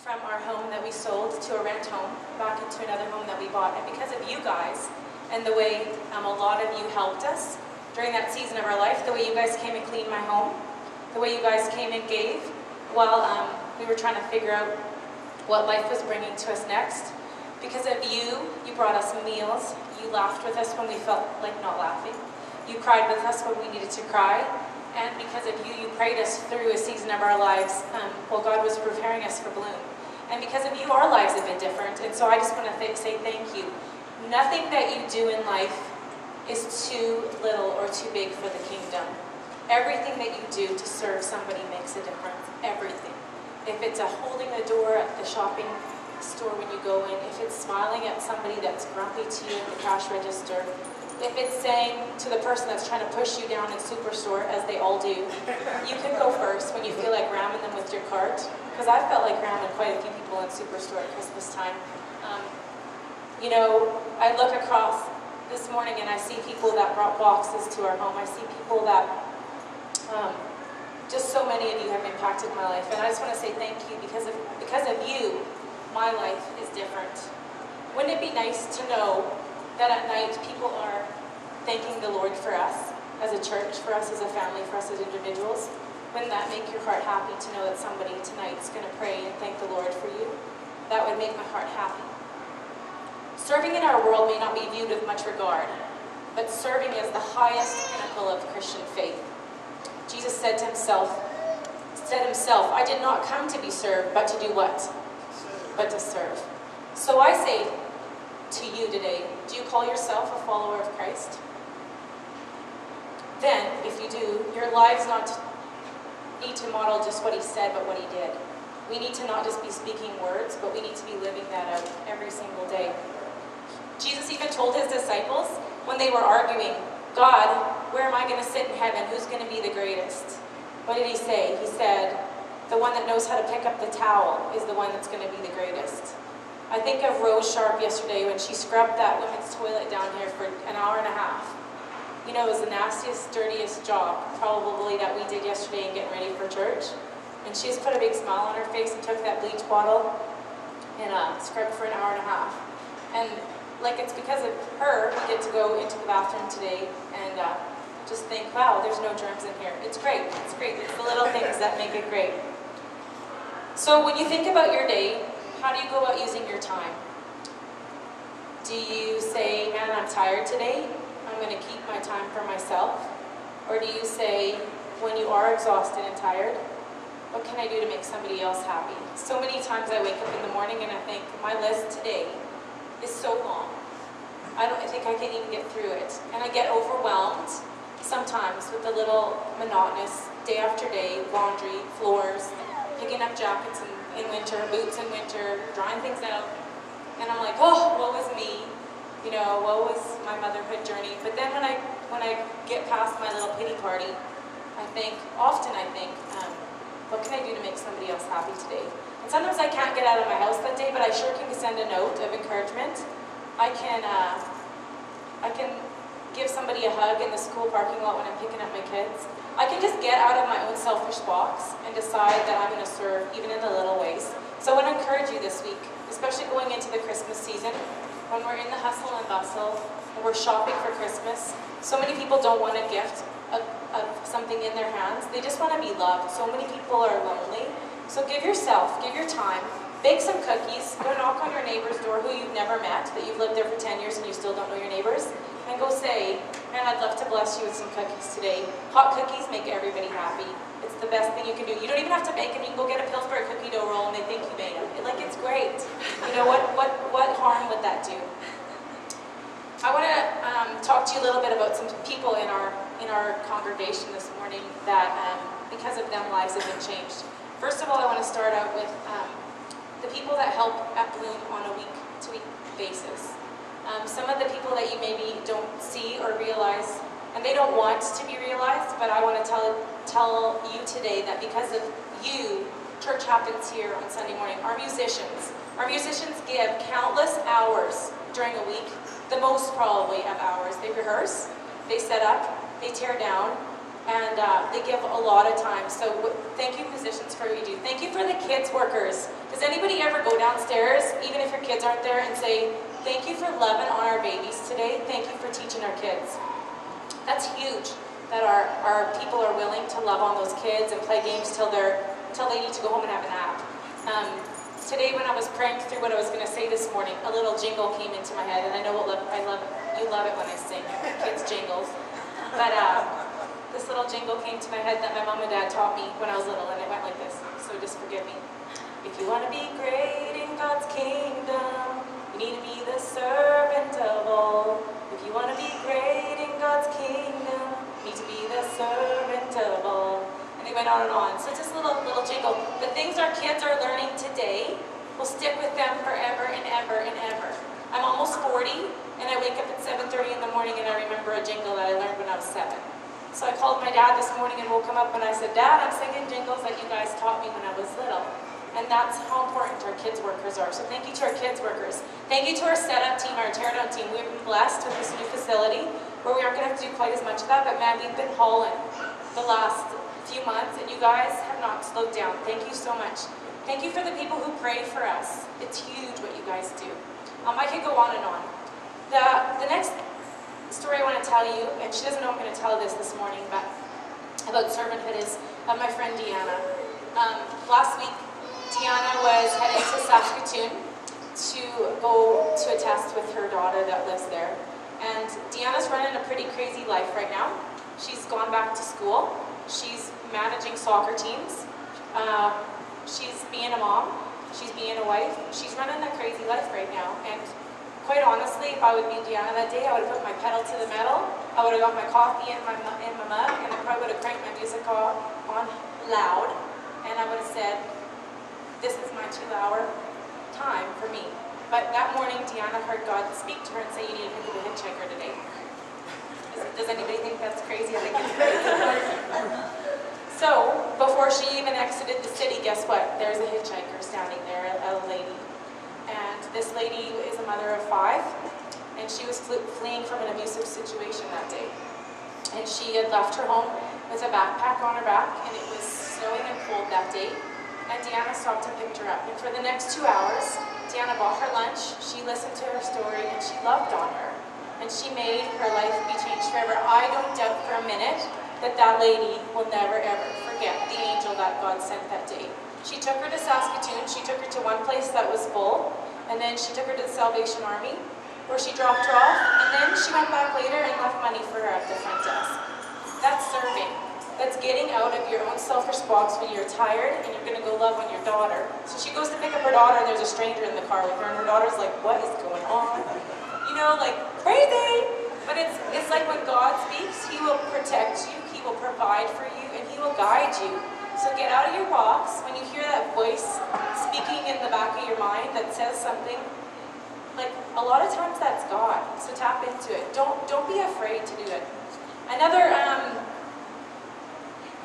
from our home that we sold to a rent home back into another home that we bought. And because of you guys and the way a lot of you helped us during that season of our life, the way you guys came and cleaned my home, the way you guys came and gave while we were trying to figure out what life was bringing to us next. Because of you, you brought us meals, you laughed with us when we felt like not laughing, you cried with us when we needed to cry, and because of you, you prayed us through a season of our lives while God was preparing us for Bloom. And because of you, our lives have been different, and so I just want to say thank you. Nothing that you do in life is too little or too big for the kingdom. Everything that you do to serve somebody makes a difference. Everything. If it's holding the door at the shopping store when you go in, if it's smiling at somebody that's grumpy to you at the cash register, if it's saying to the person that's trying to push you down in Superstore, as they all do, you can go first when you feel like ramming them with your cart. Because I felt like ramming quite a few people in Superstore at Christmas time. You know, I look across this morning and I see people that brought boxes to our home. I see people that, just so many of you have impacted my life. And I just want to say thank you because of you, my life is different. Wouldn't it be nice to know that at night people are thanking the Lord for us as a church, for us as a family, for us as individuals? Wouldn't that make your heart happy to know that somebody tonight's going to pray and thank the Lord for you? That would make my heart happy. Serving in our world may not be viewed with much regard, but serving is the highest pinnacle of Christian faith. Jesus said himself, I did not come to be served, but to do what? But to serve. So I say to you today, do you call yourself a follower of Christ? Then, if you do, your lives not need to model just what he said, but what he did. We need to not just be speaking words, but we need to be living that out every single day. Jesus even told his disciples when they were arguing, God, where am I going to sit in heaven? Who's going to be the greatest? What did he say? He said, the one that knows how to pick up the towel is the one that's going to be the greatest. I think of Rose Sharp yesterday when she scrubbed that women's toilet down here for an hour and a half. You know, it was the nastiest, dirtiest job probably that we did yesterday in getting ready for church. And she just put a big smile on her face and took that bleach bottle and scrubbed for an hour and a half. And like it's because of her we get to go into the bathroom today and just think, wow, there's no germs in here. It's great. It's great. It's the little things that make it great. So when you think about your day, how do you go about using your time? Do you say, man, I'm tired today, I'm going to keep my time for myself? Or do you say, when you are exhausted and tired, what can I do to make somebody else happy? So many times I wake up in the morning and I think, my list today is so long. I don't think I can even get through it. And I get overwhelmed sometimes with the little monotonous day after day, laundry, floors, picking up jackets in winter, boots in winter, drying things out. And I'm like, oh, woe is me. You know, woe is my motherhood journey. But then when I get past my little pity party, often I think, what can I do to make somebody else happy today? And sometimes I can't get out of my house that day, but I sure can send a note of encouragement. I can give somebody a hug in the school parking lot when I'm picking up my kids. I can just get out of my own selfish box and decide that I'm going to serve even in the little ways. So I want to encourage you this week, especially going into the Christmas season, when we're in the hustle and bustle, and we're shopping for Christmas. So many people don't want a gift of something in their hands. They just want to be loved. So many people are lonely. So give yourself, give your time, bake some cookies, go knock on your neighbor's door who you've never met, that you've lived there for 10 years and you still don't know your neighbors, and go say, man, I'd love to bless you with some cookies today. Hot cookies make everybody happy. It's the best thing you can do. You don't even have to bake them. You can go get a Pillsbury cookie dough roll and they think you made them. Like, it's great. You know, what harm would that do? I want to talk to you a little bit about some people in our congregation this morning that, because of them, lives have been changed. First of all, I want to start out with the people that help at Bloom on a week-to-week basis. Some of the people that you maybe don't see or realize, and they don't want to be realized, but I want to tell you today that because of you, church happens here on Sunday morning. Our musicians give countless hours during a week, the most probably of hours. They rehearse, they set up, they tear down, and they give a lot of time. So thank you, musicians, for for what you do. Thank you for the kids workers. Does anybody ever go downstairs, even if your kids aren't there, and say, thank you for loving on our babies today. Thank you for teaching our kids. That's huge, that our people are willing to love on those kids and play games till they need to go home and have a nap. Today when I was praying through what I was going to say this morning, a little jingle came into my head, and I know you love it when I sing kids jingles. But this little jingle came to my head that my mom and dad taught me when I was little, and it went like this, so just forgive me. If you want to be great in God's kingdom, you need to be the servant of all. If you want to be great in God's kingdom, you need to be the servant of all. And they went on and on. So just a little jingle. The things our kids are learning today will stick with them forever and ever and ever. I'm almost 40, and I wake up at 7:30 in the morning, and I remember a jingle that I learned when I was 7. So I called my dad this morning and woke him up, and I said, Dad, I'm singing jingles that you guys taught me when I was little. And that's how important our kids workers are. So thank you to our kids workers. Thank you to our setup team, our teardown team. We've been blessed with this new facility where we aren't going to have to do quite as much of that, but man, we've been hauling the last few months, and you guys have not slowed down. Thank you so much. Thank you for the people who pray for us. It's huge what you guys do. I could go on and on. The next story I want to tell you, and she doesn't know I'm going to tell this morning, but about servanthood is of my friend Deanna. Last week, Deanna was heading to Saskatoon to go to a test with her daughter that lives there. And Deanna's running a pretty crazy life right now. She's gone back to school. She's managing soccer teams. She's being a mom. She's being a wife. She's running a crazy life right now. And quite honestly, if I would be Deanna that day, I would have put my pedal to the metal. I would have got my coffee in my mug, and I probably would have cranked my music on loud. And I would have said, this is my 2-hour time for me. But that morning, Deanna heard God speak to her and say, you need to pick up a hitchhiker today. Does anybody think that's crazy? I think it's crazy. So, before she even exited the city, guess what? There's a hitchhiker standing there, a lady. And this lady is a mother of 5, and she was fleeing from an abusive situation that day. And she had left her home with a backpack on her back, and it was snowing and cold that day. And Deanna stopped and picked her up. And for the next 2 hours, Deanna bought her lunch, she listened to her story, and she loved on her. And she made her life be changed forever. I don't doubt for a minute that that lady will never ever forget the angel that God sent that day. She took her to Saskatoon, she took her to one place that was full, and then she took her to the Salvation Army, where she dropped her off, and then she went back later and left money for her at the front desk. That's serving. That's getting out of your own selfish box when you're tired and you're going to go love on your daughter. So she goes to pick up her daughter, and there's a stranger in the car with her, and her daughter's like, what is going on? You know, like, crazy! But it's like when God speaks, He will protect you, He will provide for you, and He will guide you. So get out of your box. When you hear that voice speaking in the back of your mind that says something, like, a lot of times that's God. So tap into it. Don't be afraid to do it. Another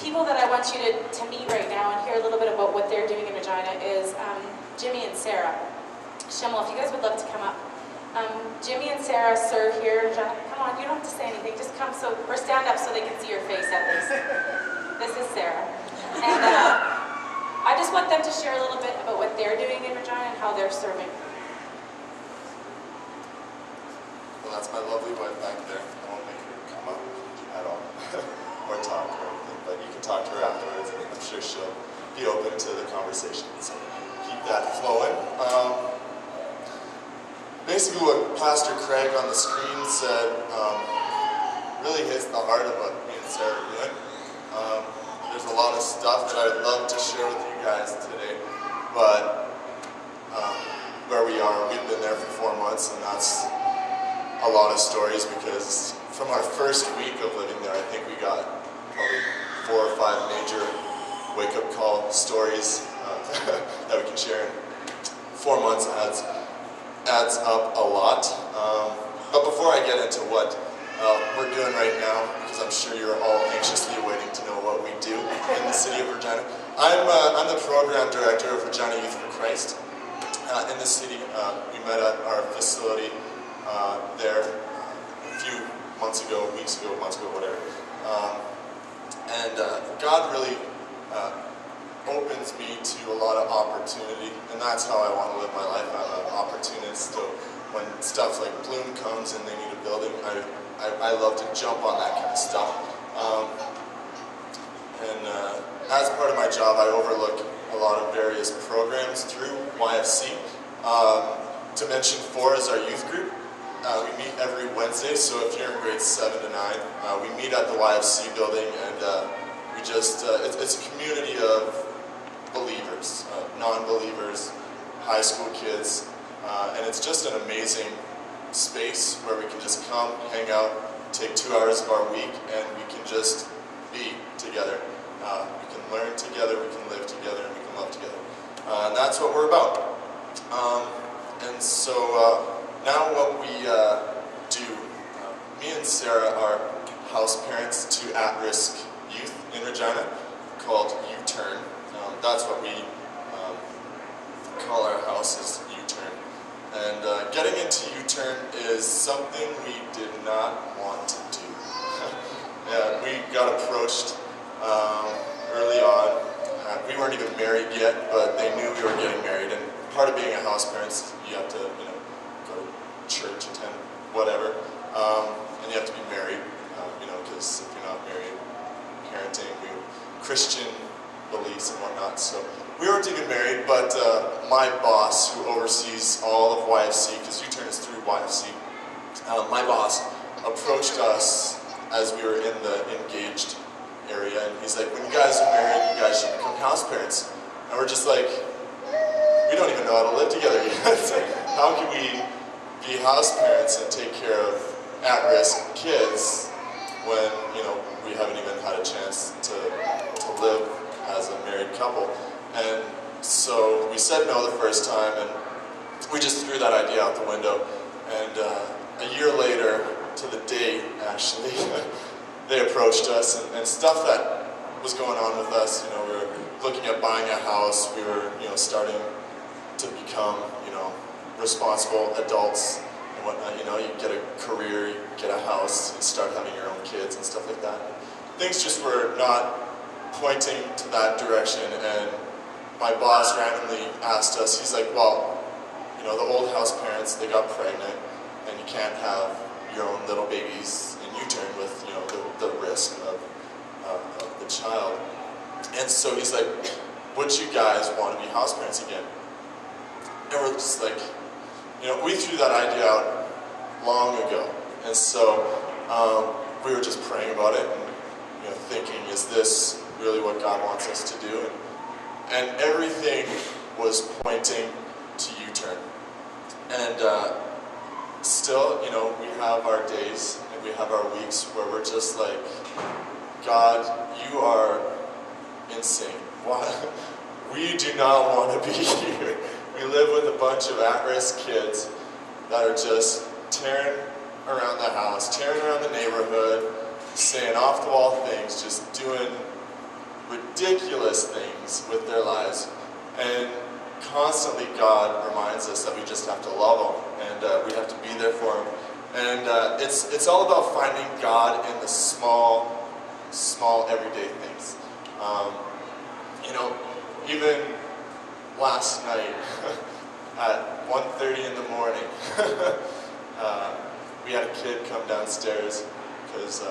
people that I want you to meet right now and hear a little bit about what they're doing in Regina is Jimmy and Sarah. Schimmel, if you guys would love to come up. Jimmy and Sarah serve here in Regina. Come on, you don't have to say anything. Just come or stand up so they can see your face at least. This is Sarah. And I just want them to share a little bit about what they're doing in Regina and how they're serving. Well, that's my lovely wife back there. I won't make her come up at all or talk or anything, but you can talk to her afterwards, and I'm sure she'll be open to the conversation. So keep that flowing. Basically, what Pastor Craig on the screen said really hits the heart of what me and Sarah are doing. There's a lot of stuff that I'd love to share with you guys today, but where we are, we've been there for 4 months, and that's a lot of stories, because from our first week of living there, I think we got probably 4 or 5 major wake-up call stories that we can share. 4 months adds up a lot. But before I get into what we're doing right now, because I'm sure you're all anxiously waiting to know what we do in the city of Regina. I'm the program director of Regina Youth for Christ. In the city, we met at our facility there a few months ago, months ago, whatever. And God really opens me to a lot of opportunity, and that's how I want to live my life. I'm an opportunist, so when stuff like Bloom comes and they need a building, I love to jump on that kind of stuff. As part of my job, I overlook a lot of various programs through YFC. To mention 4 is our youth group. We meet every Wednesday, so if you're in grades 7 to 9, we meet at the YFC building, and we just, it's a community of believers, non-believers, high school kids, and it's just an amazing space where we can just come, hang out, take 2 hours of our week, and we can just be together. We can learn together, we can live together, and we can love together. And that's what we're about. And so now what we do, me and Sarah are house parents to at-risk youth in Regina called U-Turn. That's what we call our house, is U-Turn. And getting into U-Turn is something we did not want to do. Yeah, we got approached early on. We weren't even married yet, but they knew we were getting married. And part of being a house parent is you have to, go to church, attend whatever, and you have to be married, because if you're not married, parenting, Christian beliefs and whatnot. So we weren't even married, but my boss, who oversees all of YFC, because U-Turn is through YFC, my boss approached us as we were in the engaged area, and he's like, when you guys are married, you guys should become house parents. And we're just like, we don't even know how to live together yet. How can we be house parents and take care of at-risk kids when, we haven't even had a chance to live as a married couple? And so we said no the first time, and we just threw that idea out the window. And a year later, to the date, actually, they approached us, and stuff that was going on with us. We were looking at buying a house. We were, starting to become, responsible adults and whatnot. You get a career, you get a house, you start having your own kids and stuff like that. Things just were not pointing to that direction, and my boss randomly asked us, he's like, well, the old house parents, they got pregnant, and you can't have your own little babies in U-Turn with, the risk of the child. And so he's like, would you guys want to be house parents again? And we're just like, we threw that idea out long ago. And so we were just praying about it and, thinking, is this really what God wants us to do? And everything was pointing to U-Turn. And still, we have our days and we have our weeks where we're just like, God, you are insane. Why? We do not want to be here. We live with a bunch of at-risk kids that are just tearing around the house, tearing around the neighborhood, saying off-the-wall things, just doing ridiculous things with their lives. And constantly God reminds us that we just have to love them, and we have to be there for them. And it's all about finding God in the small everyday things. Even last night at 1:30 in the morning, we had a kid come downstairs because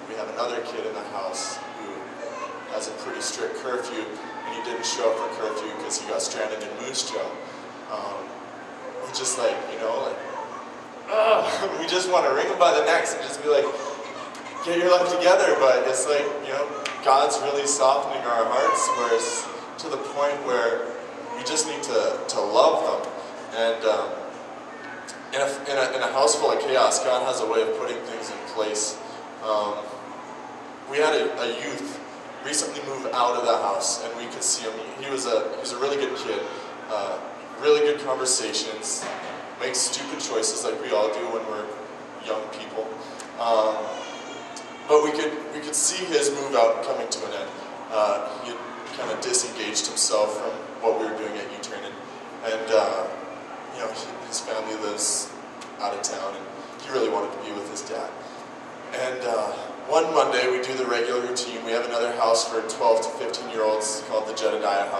we have another kid in the house who has a pretty strict curfew, and he didn't show up for curfew because he got stranded in Moose Jaw. We're just like, we just want to wring him by the necks and just be like, get your life together. But it's like, God's really softening our hearts, where it's to the point where we just need to love them. And in a house full of chaos, God has a way of putting things in place. We had a youth recently move out of the house, and we could see him. He was a really good kid, really good conversations, makes stupid choices like we all do when we're young people. But we could see his move out coming to an end. He kind of disengaged himself from what we were doing at U-Turn, and his family lives out of town, and he really wanted to be with his dad. And one Monday we do the regular routine. We have another house for 12 to 15-year-olds called the Jedediah House.